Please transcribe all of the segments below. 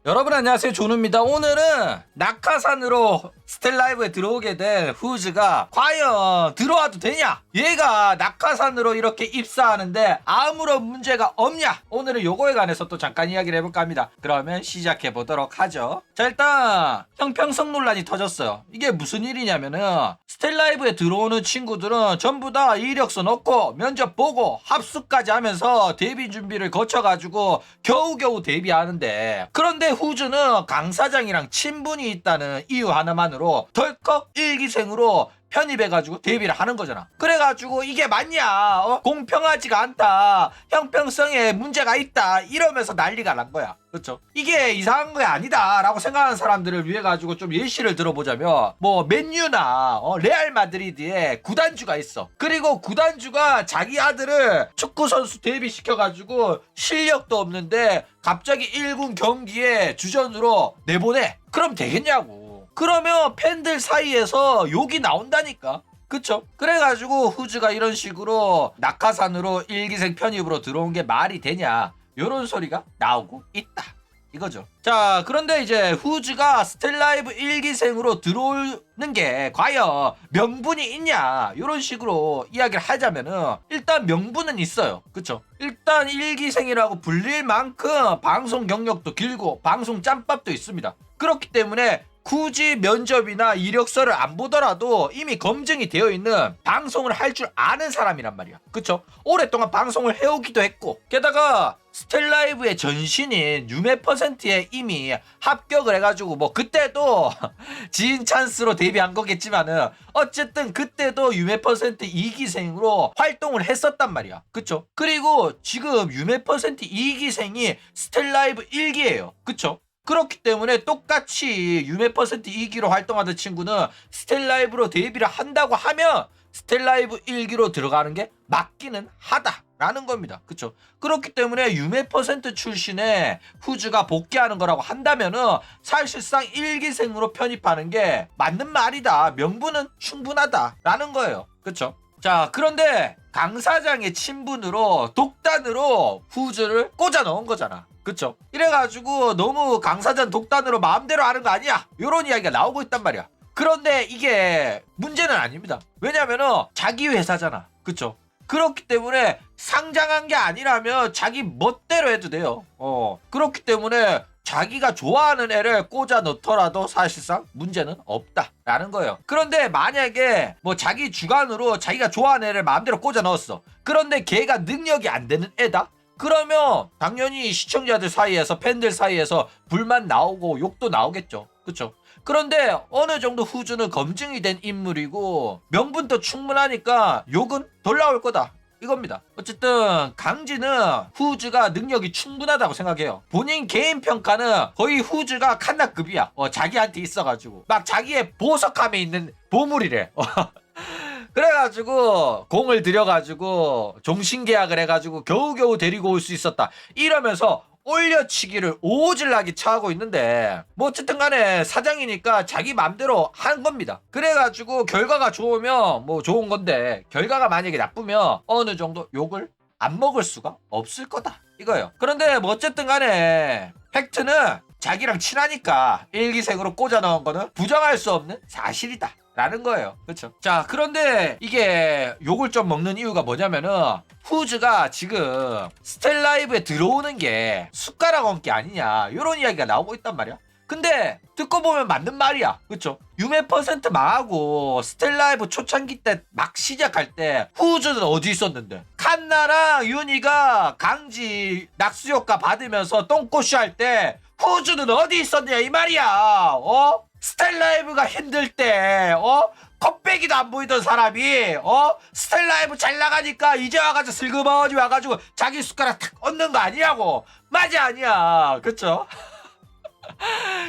여러분 안녕하세요, 준우입니다. 오늘은 낙하산으로 스텔라이브에 들어오게 된 후즈가 과연 들어와도 되냐? 얘가 낙하산으로 이렇게 입사하는데 아무런 문제가 없냐? 오늘은 요거에 관해서 또 잠깐 이야기를 해볼까 합니다. 그러면 시작해 보도록 하죠. 자, 일단 형평성 논란이 터졌어요. 이게 무슨 일이냐면은 스텔라이브에 들어오는 친구들은 전부 다 이력서 넣고 면접 보고 합숙까지 하면서 데뷔 준비를 거쳐가지고 겨우겨우 데뷔하는데, 그런데 후즈는 강 사장이랑 친분이 있다는 이유 하나만으로 덜컥 일기생으로 편입해가지고 데뷔를 하는 거잖아. 그래가지고 이게 맞냐? 공평하지가 않다. 형평성에 문제가 있다. 이러면서 난리가 난 거야. 그렇죠? 이게 이상한 거 아니다 라고 생각하는 사람들을 위해 가지고 좀 예시를 들어보자면, 뭐 맨유나 레알 마드리드에 구단주가 있어. 그리고 구단주가 자기 아들을 축구선수 데뷔시켜가지고 실력도 없는데 갑자기 1군 경기에 주전으로 내보내. 그럼 되겠냐고. 그러면 팬들 사이에서 욕이 나온다니까. 그쵸? 그래가지고 후즈가 이런 식으로 낙하산으로 일기생 편입으로 들어온 게 말이 되냐, 요런 소리가 나오고 있다 이거죠. 자, 그런데 이제 후즈가 스텔라이브 일기생으로 들어오는 게 과연 명분이 있냐, 요런 식으로 이야기를 하자면은 일단 명분은 있어요. 그쵸? 일단 일기생이라고 불릴 만큼 방송 경력도 길고 방송 짬밥도 있습니다. 그렇기 때문에 굳이 면접이나 이력서를 안 보더라도 이미 검증이 되어 있는 방송을 할 줄 아는 사람이란 말이야. 그쵸? 오랫동안 방송을 해오기도 했고, 게다가 스텔라이브의 전신인 유메퍼센트에 이미 합격을 해가지고, 뭐 그때도 지인 찬스로 데뷔한 거겠지만은 어쨌든 그때도 유메퍼센트 2기생으로 활동을 했었단 말이야. 그쵸? 그리고 지금 유메퍼센트 2기생이 스텔라이브 1기예요. 그쵸? 그렇기 때문에 똑같이 유메퍼센트 2기로 활동하던 친구는 스텔라이브로 데뷔를 한다고 하면 스텔라이브 1기로 들어가는 게 맞기는 하다라는 겁니다. 그쵸? 그렇기 때문에 유메퍼센트 출신의 후즈가 복귀하는 거라고 한다면은 사실상 1기생으로 편입하는 게 맞는 말이다. 명분은 충분하다라는 거예요. 그쵸? 자, 그런데 강 사장의 친분으로 독단으로 후즈를 꽂아 넣은 거잖아. 그쵸? 이래가지고 너무 강 사장 독단으로 마음대로 하는 거 아니야? 요런 이야기가 나오고 있단 말이야. 그런데 이게 문제는 아닙니다. 왜냐면은 자기 회사잖아. 그쵸? 그렇기 때문에 상장한 게 아니라면 자기 멋대로 해도 돼요. 그렇기 때문에 자기가 좋아하는 애를 꽂아 넣더라도 사실상 문제는 없다라는 거예요. 그런데 만약에 뭐 자기 주관으로 자기가 좋아하는 애를 마음대로 꽂아 넣었어. 그런데 걔가 능력이 안 되는 애다? 그러면 당연히 시청자들 사이에서, 팬들 사이에서 불만 나오고 욕도 나오겠죠. 그쵸? 그런데 어느 정도 후즈는 검증이 된 인물이고 명분도 충분하니까 욕은 덜 나올 거다 이겁니다. 어쨌든 강진은 후즈가 능력이 충분하다고 생각해요. 본인 개인 평가는 거의 후즈가 칸나급이야. 자기한테 있어가지고 막 자기의 보석함에 있는 보물이래. 그래가지고 공을 들여가지고 종신계약을 해가지고 겨우겨우 데리고 올 수 있었다 이러면서 올려치기를 오질나게 차고 있는데, 뭐 어쨌든 간에 사장이니까 자기 맘대로 한 겁니다. 그래가지고 결과가 좋으면 뭐 좋은 건데, 결과가 만약에 나쁘면 어느 정도 욕을 안 먹을 수가 없을 거다 이거예요. 그런데 뭐 어쨌든 간에 팩트는 자기랑 친하니까 일기생으로 꽂아 넣은 거는 부정할 수 없는 사실이다 라는 거예요. 그렇죠? 자, 그런데 이게 욕을 좀 먹는 이유가 뭐냐면은 후즈가 지금 스텔라이브에 들어오는 게 숟가락 얹기 아니냐, 요런 이야기가 나오고 있단 말이야. 근데 듣고 보면 맞는 말이야. 그쵸? 유메퍼센트 망하고 스텔라이브 초창기 때 막 시작할 때 후즈는 어디 있었는데? 칸나랑 윤희가 강지 낙수효과 받으면서 똥꼬쇼 할 때 후즈는 어디 있었냐 이 말이야. 스텔라이브가 힘들 때 컵배기도 안 보이던 사람이 스텔라이브 잘 나가니까 이제 와가지고 슬그머니 와가지고 자기 숟가락 탁 얹는 거 아니냐고. 맞아, 아니야. 그쵸?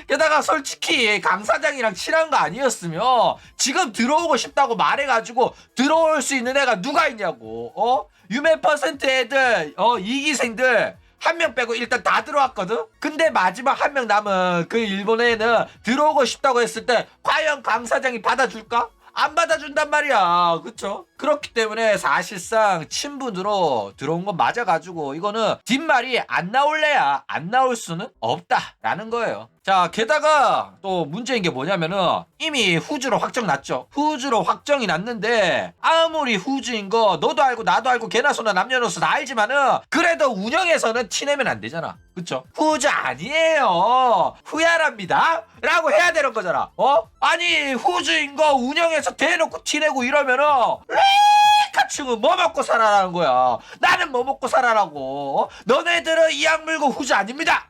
게다가 솔직히 강 사장이랑 친한 거 아니었으면 지금 들어오고 싶다고 말해가지고 들어올 수 있는 애가 누가 있냐고. 유메퍼센트 애들 2기생들 한 명 빼고 일단 다 들어왔거든. 근데 마지막 한 명 남은 그 일본 애는 들어오고 싶다고 했을 때 과연 강 사장이 받아줄까? 안 받아준단 말이야. 그쵸? 그렇기 때문에 사실상 친분으로 들어온 건 맞아가지고 이거는 뒷말이 안 나올래야 안 나올 수는 없다라는 거예요. 자, 게다가 또 문제인 게 뭐냐면은 이미 후즈로 확정 났죠. 후즈로 확정이 났는데 아무리 후즈인 거 너도 알고 나도 알고 개나 소나 남녀노소 다 알지만은 그래도 운영에서는 티내면 안 되잖아. 그쵸? 후즈 아니에요. 후야랍니다. 라고 해야 되는 거잖아. 아니 후즈인 거 운영에서 대놓고 티내고 이러면은 카충은 뭐 먹고 살아라는 거야. 나는 뭐 먹고 살아라고. 너네들은 이 약 물고 후즈 아닙니다.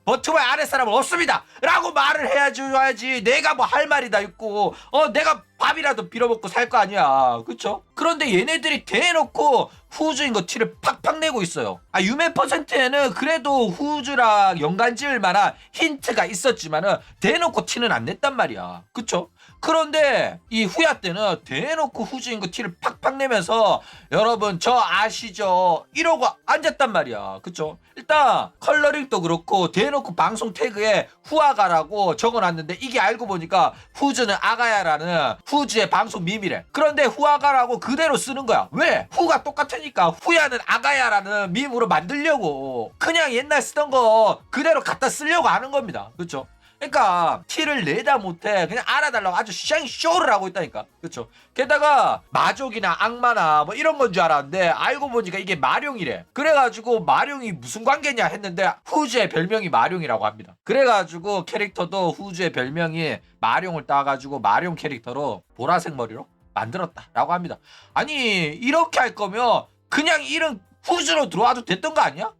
버튜버의 아랫사람은 없습니다 라고 말을 해야지 내가 뭐 할 말이 다 있고 내가 밥이라도 빌어먹고 살 거 아니야. 그쵸? 그런데 얘네들이 대놓고 후즈인 거 티를 팍팍 내고 있어요. 유메 퍼센트에는 그래도 후즈랑 연관 지을 만한 힌트가 있었지만은 대놓고 티는 안 냈단 말이야. 그쵸? 그런데 이 후야 때는 대놓고 후즈인 거 티를 팍팍 내면서 여러분 저 아시죠? 이러고 앉았단 말이야. 그쵸? 일단 컬러링도 그렇고 대놓고 방송 태그에 후아가라고 적어놨는데 이게 알고 보니까 후즈는 아가야라는 후즈의 방송 밈이래. 그런데 후아가라고 그대로 쓰는 거야. 왜? 후가 똑같으니까 후야는 아가야라는 밈으로 만들려고 그냥 옛날 쓰던 거 그대로 갖다 쓰려고 하는 겁니다. 그쵸? 그러니까 티를 내다 못해 그냥 알아달라고 아주 샹쇼를 하고 있다니까. 그렇죠? 게다가 마족이나 악마나 뭐 이런 건 줄 알았는데 알고 보니까 이게 마룡이래. 그래가지고 마룡이 무슨 관계냐 했는데 후즈의 별명이 마룡이라고 합니다. 그래가지고 캐릭터도 후즈의 별명이 마룡을 따가지고 마룡 캐릭터로 보라색 머리로 만들었다라고 합니다. 아니 이렇게 할 거면 그냥 이름 후즈로 들어와도 됐던 거 아니야?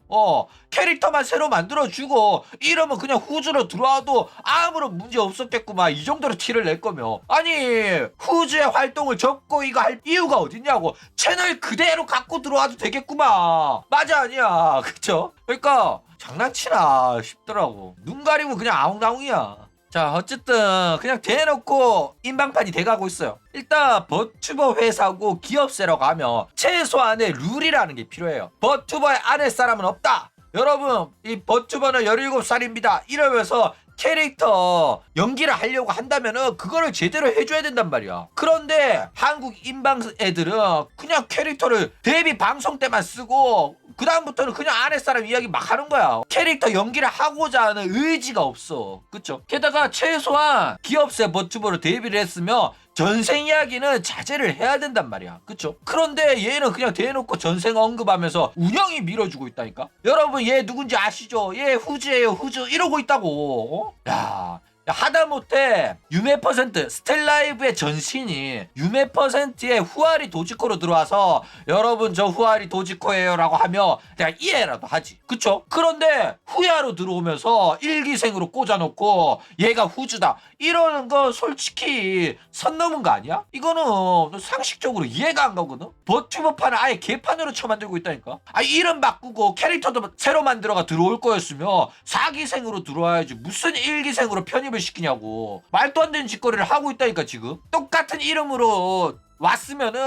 캐릭터만 새로 만들어주고 이러면 그냥 후즈로 들어와도 아무런 문제 없었겠구만. 이 정도로 티를 낼 거면. 아니 후즈의 활동을 접고 이거 할 이유가 어딨냐고. 채널 그대로 갖고 들어와도 되겠구만. 맞아 아니야. 그쵸? 그러니까 장난치나 싶더라고. 눈 가리고 그냥 아웅다웅이야. 자 어쨌든 그냥 대놓고 인방판이 돼가고 있어요. 일단 버튜버 회사고 기업세라고 하면 최소한의 룰이라는 게 필요해요. 버튜버의 아랫사람은 없다. 여러분 이 버튜버는 17살입니다 이러면서 캐릭터 연기를 하려고 한다면은 그거를 제대로 해줘야 된단 말이야. 그런데 한국 인방 애들은 그냥 캐릭터를 데뷔 방송 때만 쓰고 그 다음부터는 그냥 아랫사람 이야기 막 하는 거야. 캐릭터 연기를 하고자 하는 의지가 없어. 그쵸? 게다가 최소한 기업세 버튜버로 데뷔를 했으면 전생 이야기는 자제를 해야 된단 말이야. 그쵸? 그런데 얘는 그냥 대놓고 전생 언급하면서 운영이 밀어주고 있다니까? 여러분 얘 누군지 아시죠? 얘 후즈예요 후즈 이러고 있다고. 야 하다못해 유메 퍼센트 스텔라이브의 전신이 유메 퍼센트의 후아리 도지코로 들어와서 여러분 저 후아리 도지코예요 라고 하면 내가 이해라도 하지. 그쵸? 그런데 후야로 들어오면서 일기생으로 꽂아놓고 얘가 후즈다 이러는 건 솔직히 선 넘은 거 아니야? 이거는 상식적으로 이해가 안 가거든? 버튜버판을 아예 개판으로 쳐만들고 있다니까? 이름 바꾸고 캐릭터도 새로 만들어가 들어올 거였으면 4기생으로 들어와야지 무슨 1기생으로 편입을 시키냐고. 말도 안 되는 짓거리를 하고 있다니까 지금. 똑같은 이름으로 왔으면은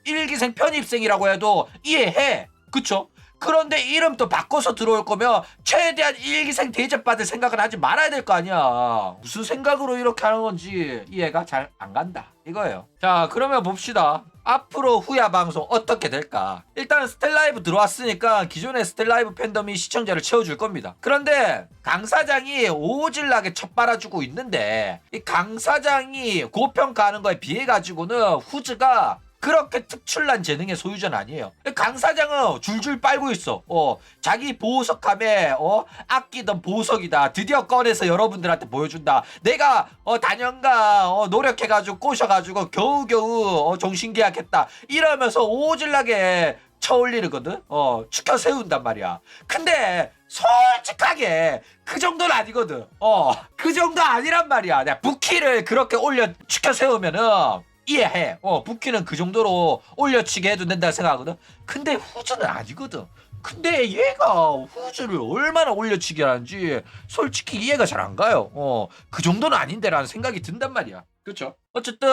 1기생 편입생이라고 해도 이해해. 그쵸? 그런데 이름 또 바꿔서 들어올 거면 최대한 1기생 대접받을 생각을 하지 말아야 될 거 아니야. 무슨 생각으로 이렇게 하는 건지 이해가 잘 안 간다 이거예요. 자 그러면 봅시다. 앞으로 후야 방송 어떻게 될까? 일단 스텔라이브 들어왔으니까 기존의 스텔라이브 팬덤이 시청자를 채워줄 겁니다. 그런데 강 사장이 오질나게 첫 빨아주고 있는데 이 강 사장이 고평가하는 거에 비해 가지고는 후즈가 그렇게 특출난 재능의 소유자는 아니에요. 강 사장은 줄줄 빨고 있어. 자기 보석함에 아끼던 보석이다. 드디어 꺼내서 여러분들한테 보여준다. 내가 단연간 노력해가지고 꼬셔가지고 겨우겨우 종신계약했다. 이러면서 오질나게 쳐올리거든. 축혀 세운단 말이야. 근데 솔직하게 그 정도는 아니거든. 그 정도 아니란 말이야. 내가 부키를 그렇게 올려 축혀 세우면은 이해해. 부키는 그 정도로 올려치게 해도 된다 생각하거든. 근데 후즈는 아니거든. 근데 얘가 후즈를 얼마나 올려치기 하는지 솔직히 이해가 잘 안 가요. 그 정도는 아닌데라는 생각이 든단 말이야. 그렇죠? 어쨌든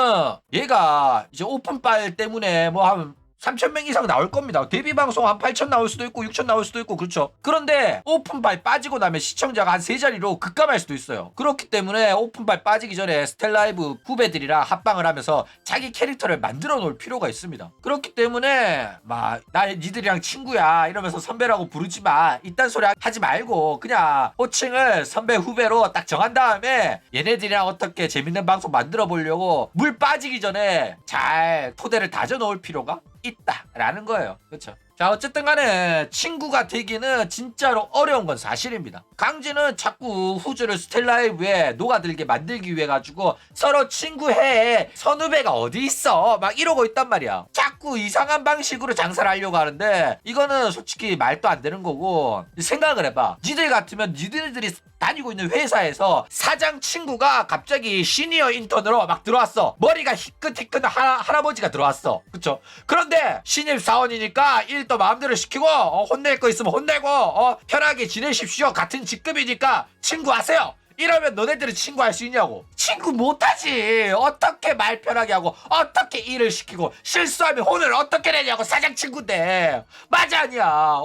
얘가 이제 오픈빨 때문에 뭐 하면 3,000명 이상 나올 겁니다. 데뷔 방송 한 8,000 나올 수도 있고 6,000 나올 수도 있고 그렇죠. 그런데 오픈바이 빠지고 나면 시청자가 한 3자리로 급감할 수도 있어요. 그렇기 때문에 오픈바이 빠지기 전에 스텔라이브 후배들이랑 합방을 하면서 자기 캐릭터를 만들어 놓을 필요가 있습니다. 그렇기 때문에 막 나 니들이랑 친구야 이러면서 선배라고 부르지 마. 이딴 소리 하지 말고 그냥 호칭을 선배 후배로 딱 정한 다음에 얘네들이랑 어떻게 재밌는 방송 만들어 보려고 물 빠지기 전에 잘 토대를 다져 놓을 필요가 있다라는 거예요. 그렇죠? 자 어쨌든 간에 친구가 되기는 진짜로 어려운 건 사실입니다. 강진은 자꾸 후즈를 스텔라이브에 녹아들게 만들기 위해 가지고 서로 친구해 선후배가 어디 있어 막 이러고 있단 말이야. 자꾸 이상한 방식으로 장사를 하려고 하는데 이거는 솔직히 말도 안 되는 거고. 생각을 해봐. 니들 같으면 니들이 다니고 있는 회사에서 사장 친구가 갑자기 시니어 인턴으로 막 들어왔어. 머리가 희끗희끗한 할아버지가 들어왔어. 그쵸? 그런데 신입사원이니까 일도 마음대로 시키고 혼낼 거 있으면 혼내고 편하게 지내십시오. 같은 직급이니까 친구하세요. 이러면 너네들은 친구할 수 있냐고. 친구 못하지. 어떻게 말 편하게 하고 어떻게 일을 시키고 실수하면 혼을 어떻게 내냐고. 사장 친구인데 맞아 아니야.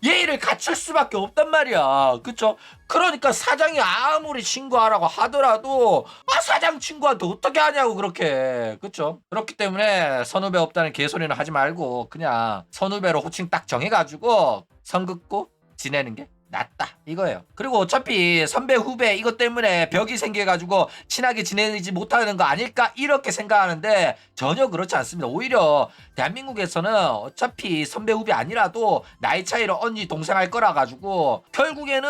예의를 갖출 수밖에 없단 말이야. 그쵸? 그러니까 사장이 아무리 친구하라고 하더라도 사장 친구한테 어떻게 하냐고 그렇게. 그쵸? 그렇기 때문에 선후배 없다는 개소리는 하지 말고 그냥 선후배로 호칭 딱 정해가지고 선 긋고 지내는 게 낫다 이거예요. 그리고 어차피 선배 후배 이것 때문에 벽이 생겨가지고 친하게 지내지 못하는 거 아닐까 이렇게 생각하는데 전혀 그렇지 않습니다. 오히려 대한민국에서는 어차피 선배 후배 아니라도 나이 차이로 언니 동생 할 거라 가지고 결국에는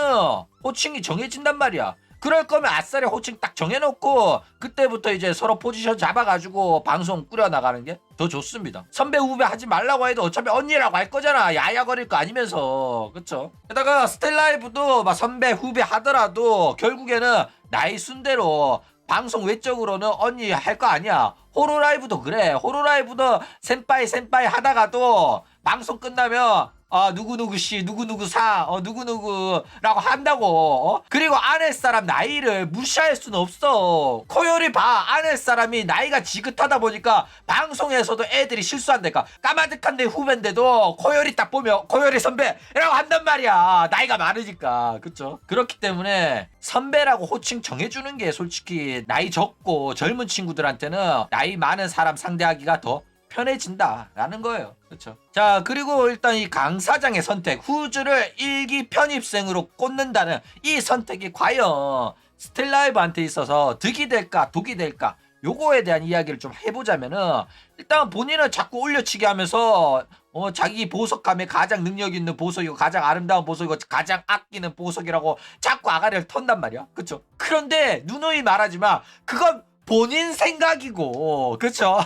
호칭이 정해진단 말이야. 그럴 거면 아싸리 호칭 딱 정해놓고 그때부터 이제 서로 포지션 잡아가지고 방송 꾸려나가는 게 더 좋습니다. 선배 후배 하지 말라고 해도 어차피 언니라고 할 거잖아. 야야거릴 거 아니면서. 그쵸? 게다가 스텔라이브도 막 선배 후배 하더라도 결국에는 나이 순대로 방송 외적으로는 언니 할 거 아니야. 호로라이브도 그래. 호로라이브도 센빠이 하다가도 방송 끝나면 누구누구씨, 누구누구사, 누구누구라고 한다고, 그리고 아랫사람 나이를 무시할 수는 없어. 코요리 봐. 아랫사람이 나이가 지긋하다 보니까 방송에서도 애들이 실수한다니까. 까마득한데 후배인데도 코요리 딱 보면 코요리 선배라고 한단 말이야. 나이가 많으니까. 그쵸? 그렇기 때문에 선배라고 호칭 정해주는 게 솔직히 나이 적고 젊은 친구들한테는 나이 많은 사람 상대하기가 더 편해진다라는 거예요. 그렇죠. 자 그리고 일단 이 강 사장의 선택, 후즈를 일기 편입생으로 꽂는다는 이 선택이 과연 스텔라이브한테 있어서 득이 될까 독이 될까, 요거에 대한 이야기를 좀 해보자면은, 일단 본인은 자꾸 올려치기 하면서 자기 보석감에 가장 능력 있는 보석이고 가장 아름다운 보석이고 가장 아끼는 보석이라고 자꾸 아가리를 턴단 말이야. 그쵸? 그런데 누누이 말하지만 그건 본인 생각이고, 그쵸?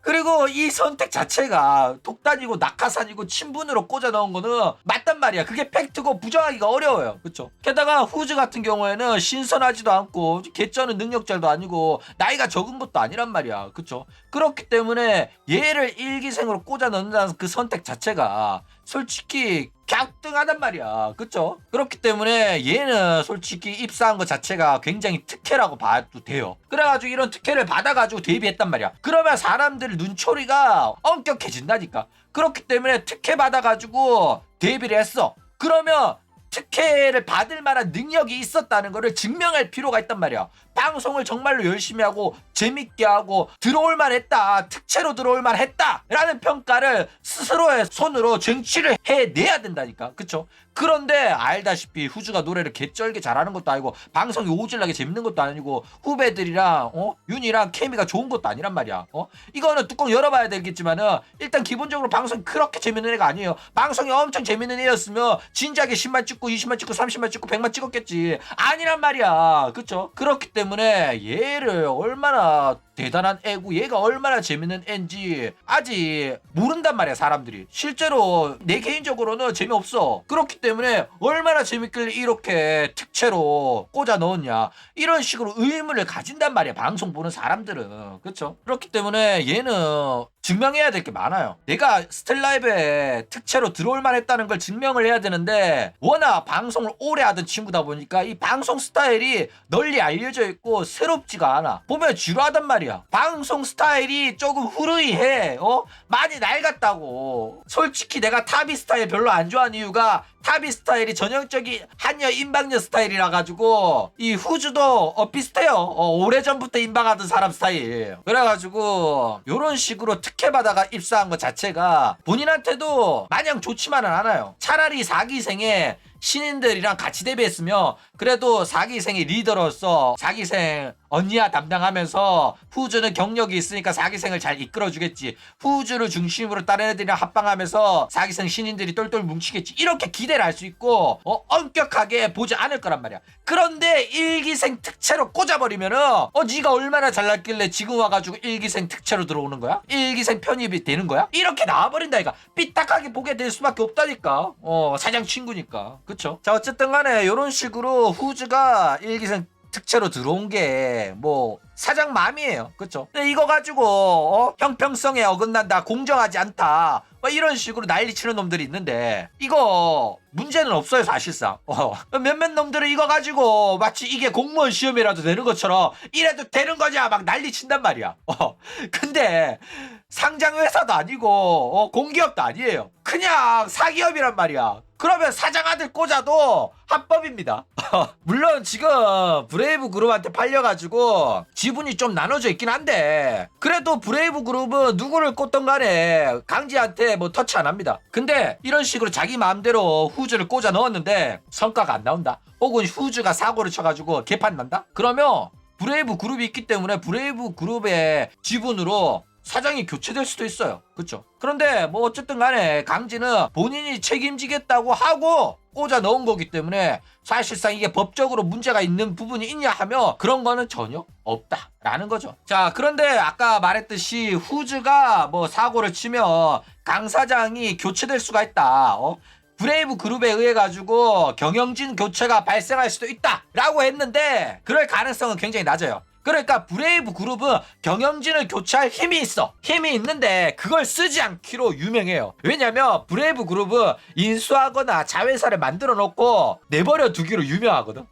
그리고 이 선택 자체가 독단이고 낙하산이고 친분으로 꽂아 넣은 거는 맞단 말이야. 그게 팩트고 부정하기가 어려워요. 그쵸? 게다가 후즈 같은 경우에는 신선하지도 않고 개쩌는 능력자도 아니고 나이가 적은 것도 아니란 말이야. 그쵸? 그렇기 때문에 얘를 일기생으로 꽂아 넣는다는 그 선택 자체가 솔직히 갸우뚱하단 말이야. 그쵸? 그렇기 때문에 얘는 솔직히 입사한 것 자체가 굉장히 특혜라고 봐도 돼요. 그래가지고 이런 특혜를 받아가지고 데뷔했단 말이야. 그러면 사람들 눈초리가 엄격해진다니까. 그렇기 때문에 특혜 받아가지고 데뷔를 했어. 그러면 특혜를 받을 만한 능력이 있었다는 것을 증명할 필요가 있단 말이야. 방송을 정말로 열심히 하고 재밌게 하고 들어올만 했다, 특채로 들어올만 했다 라는 평가를 스스로의 손으로 쟁취를 해내야 된다니까. 그쵸? 그런데 알다시피 후즈가 노래를 개쩔게 잘하는 것도 아니고 방송이 오질나게 재밌는 것도 아니고 후배들이랑 윤이랑 케미가 좋은 것도 아니란 말이야. 이거는 뚜껑 열어봐야 되겠지만은 일단 기본적으로 방송이 그렇게 재밌는 애가 아니에요. 방송이 엄청 재밌는 애였으면 진작에 10만 찍고 20만 찍고 30만 찍고 100만 찍었겠지. 아니란 말이야. 그쵸? 그렇기 때문에 얘를 얼마나 대단한 애고 얘가 얼마나 재밌는 애인지 아직 모른단 말이야. 사람들이 실제로 내 개인적으로는 재미없어. 그렇기 때문에 때문에 얼마나 재밌길래 이렇게 특채로 꽂아 넣었냐 이런 식으로 의문을 가진단 말이야 방송 보는 사람들은. 그렇죠? 그렇기 때문에 얘는 증명해야 될 게 많아요. 내가 스텔라이브에 특채로 들어올 만했다는 걸 증명을 해야 되는데 워낙 방송을 오래 하던 친구다 보니까 이 방송 스타일이 널리 알려져 있고 새롭지가 않아. 보면 지루하단 말이야. 방송 스타일이 조금 후루이해. 많이 낡았다고. 솔직히 내가 타비 스타일 별로 안 좋아하는 이유가 타비 스타일이 전형적인 한여 인방녀 스타일이라 가지고 이 후주도 비슷해요. 오래전부터 인방하던 사람 스타일. 그래가지고 요런 식으로 특혜받아가 입사한 것 자체가 본인한테도 마냥 좋지만은 않아요. 차라리 4기생에 신인들이랑 같이 데뷔했으면 그래도 4기생의 리더로서 4기생 언니야 담당하면서 후주는 경력이 있으니까 4기생을 잘 이끌어주겠지. 후주를 중심으로 다른 애들이랑 합방하면서 4기생 신인들이 똘똘 뭉치겠지. 이렇게 기대를 할 수 있고 엄격하게 보지 않을 거란 말이야. 그런데 1기생 특채로 꽂아버리면은 네가 얼마나 잘났길래 지금 와가지고 1기생 특채로 들어오는 거야? 1기생 편입이 되는 거야? 이렇게 나와버린다니까. 삐딱하게 보게 될 수밖에 없다니까. 사장 친구니까. 그쵸? 자 어쨌든 간에 요런 식으로 후즈가 1기생 특채로 들어온 게 뭐 사장 맘이에요. 그쵸? 근데 이거 가지고 형평성에 어긋난다, 공정하지 않다 뭐 이런 식으로 난리치는 놈들이 있는데 이거 문제는 없어요 사실상. 몇몇 놈들은 이거 가지고 마치 이게 공무원 시험이라도 되는 것처럼 이래도 되는 거냐 막 난리친단 말이야. 근데 상장회사도 아니고 공기업도 아니에요. 그냥 사기업이란 말이야. 그러면 사장 아들 꽂아도 합법입니다. 물론 지금 브레이브 그룹한테 팔려가지고 지분이 좀 나눠져 있긴 한데 그래도 브레이브 그룹은 누구를 꽂던 간에 강지한테 뭐 터치 안 합니다. 근데 이런 식으로 자기 마음대로 후즈를 꽂아 넣었는데 성과가 안 나온다. 혹은 후즈가 사고를 쳐가지고 개판 난다? 그러면 브레이브 그룹이 있기 때문에 브레이브 그룹의 지분으로 사장이 교체될 수도 있어요. 그렇죠? 그런데 뭐 어쨌든 간에 강지는 본인이 책임지겠다고 하고 꽂아 넣은 거기 때문에 사실상 이게 법적으로 문제가 있는 부분이 있냐 하면 그런 거는 전혀 없다라는 거죠. 자 그런데 아까 말했듯이 후즈가 뭐 사고를 치면 강 사장이 교체될 수가 있다. 브레이브 그룹에 의해 가지고 경영진 교체가 발생할 수도 있다라고 했는데 그럴 가능성은 굉장히 낮아요. 그러니까 브레이브 그룹은 경영진을 교체할 힘이 있어. 힘이 있는데 그걸 쓰지 않기로 유명해요. 왜냐면 브레이브 그룹은 인수하거나 자회사를 만들어 놓고 내버려 두기로 유명하거든.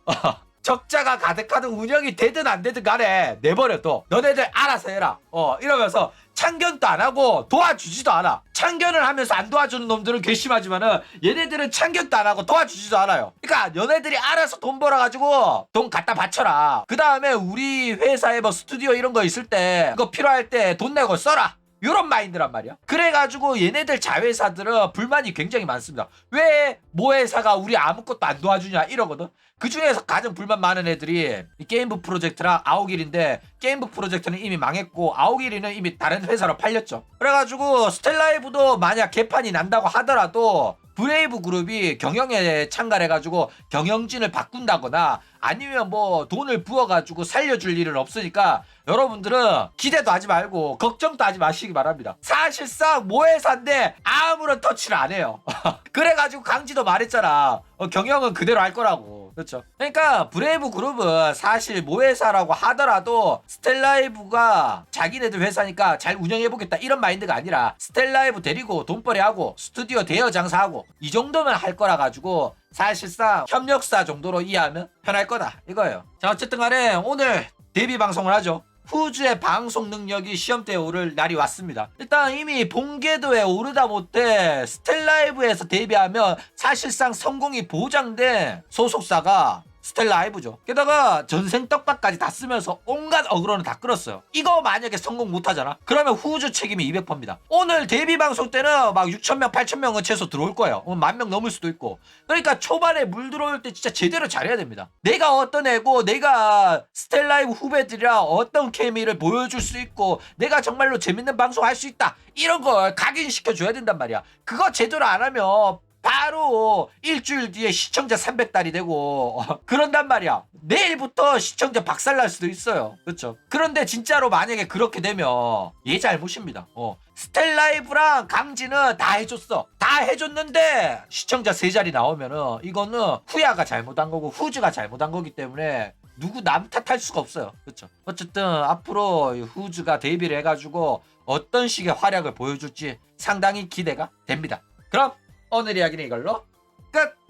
적자가 가득하든 운영이 되든 안 되든 간에 내버려둬. 너네들 알아서 해라. 이러면서 참견도 안 하고 도와주지도 않아. 참견을 하면서 안 도와주는 놈들은 괘씸하지만은 얘네들은 참견도 안 하고 도와주지도 않아요. 그러니까 너네들이 알아서 돈 벌어가지고 돈 갖다 바쳐라. 그 다음에 우리 회사에 뭐 스튜디오 이런 거 있을 때 그거 필요할 때 돈 내고 써라. 이런 마인드란 말이야. 그래가지고 얘네들 자회사들은 불만이 굉장히 많습니다. 왜 모회사가 우리 아무것도 안 도와주냐 이러거든. 그 중에서 가장 불만 많은 애들이 이 게임북 프로젝트랑 아오길인데 게임북 프로젝트는 이미 망했고 아오길이는 이미 다른 회사로 팔렸죠. 그래가지고 스텔라이브도 만약 개판이 난다고 하더라도 브레이브 그룹이 경영에 참가를 해가지고 경영진을 바꾼다거나 아니면 뭐 돈을 부어가지고 살려줄 일은 없으니까 여러분들은 기대도 하지 말고 걱정도 하지 마시기 바랍니다. 사실상 모회사인데 아무런 터치를 안 해요. 그래가지고 강지도 말했잖아. 경영은 그대로 할 거라고. 그렇죠. 그러니까 브레이브 그룹은 사실 모회사라고 하더라도 스텔라이브가 자기네들 회사니까 잘 운영해보겠다 이런 마인드가 아니라 스텔라이브 데리고 돈벌이하고 스튜디오 대여 장사하고 이 정도면 할 거라 가지고 사실상 협력사 정도로 이해하면 편할 거다 이거예요. 자 어쨌든 간에 오늘 데뷔 방송을 하죠. 후즈의 방송 능력이 시험대에 오를 날이 왔습니다. 일단 이미 본궤도에 오르다 못해 스텔라이브에서 데뷔하면 사실상 성공이 보장된 소속사가 스텔라이브죠. 게다가 전생 떡밥까지 다 쓰면서 온갖 어그로는 다 끌었어요. 이거 만약에 성공 못하잖아? 그러면 후즈 책임이 200%입니다. 오늘 데뷔 방송 때는 막 6,000명, 8,000명은 최소 들어올 거예요. 10,000명 넘을 수도 있고. 그러니까 초반에 물 들어올 때 진짜 제대로 잘해야 됩니다. 내가 어떤 애고 내가 스텔라이브 후배들이랑 어떤 케미를 보여줄 수 있고 내가 정말로 재밌는 방송 할 수 있다. 이런 걸 각인시켜줘야 된단 말이야. 그거 제대로 안 하면 바로 일주일 뒤에 시청자 300달이 되고 그런단 말이야. 내일부터 시청자 박살날 수도 있어요. 그렇죠? 그런데 진짜로 만약에 그렇게 되면 얘 잘못입니다. 스텔라이브랑 강진은 다 해줬어. 다 해줬는데 시청자 3자리 나오면은 이거는 후야가 잘못한 거고 후즈가 잘못한 거기 때문에 누구 남 탓할 수가 없어요. 그렇죠? 어쨌든 앞으로 후즈가 데뷔를 해가지고 어떤 식의 활약을 보여줄지 상당히 기대가 됩니다. 그럼 오늘 이야기는 이걸로 끝!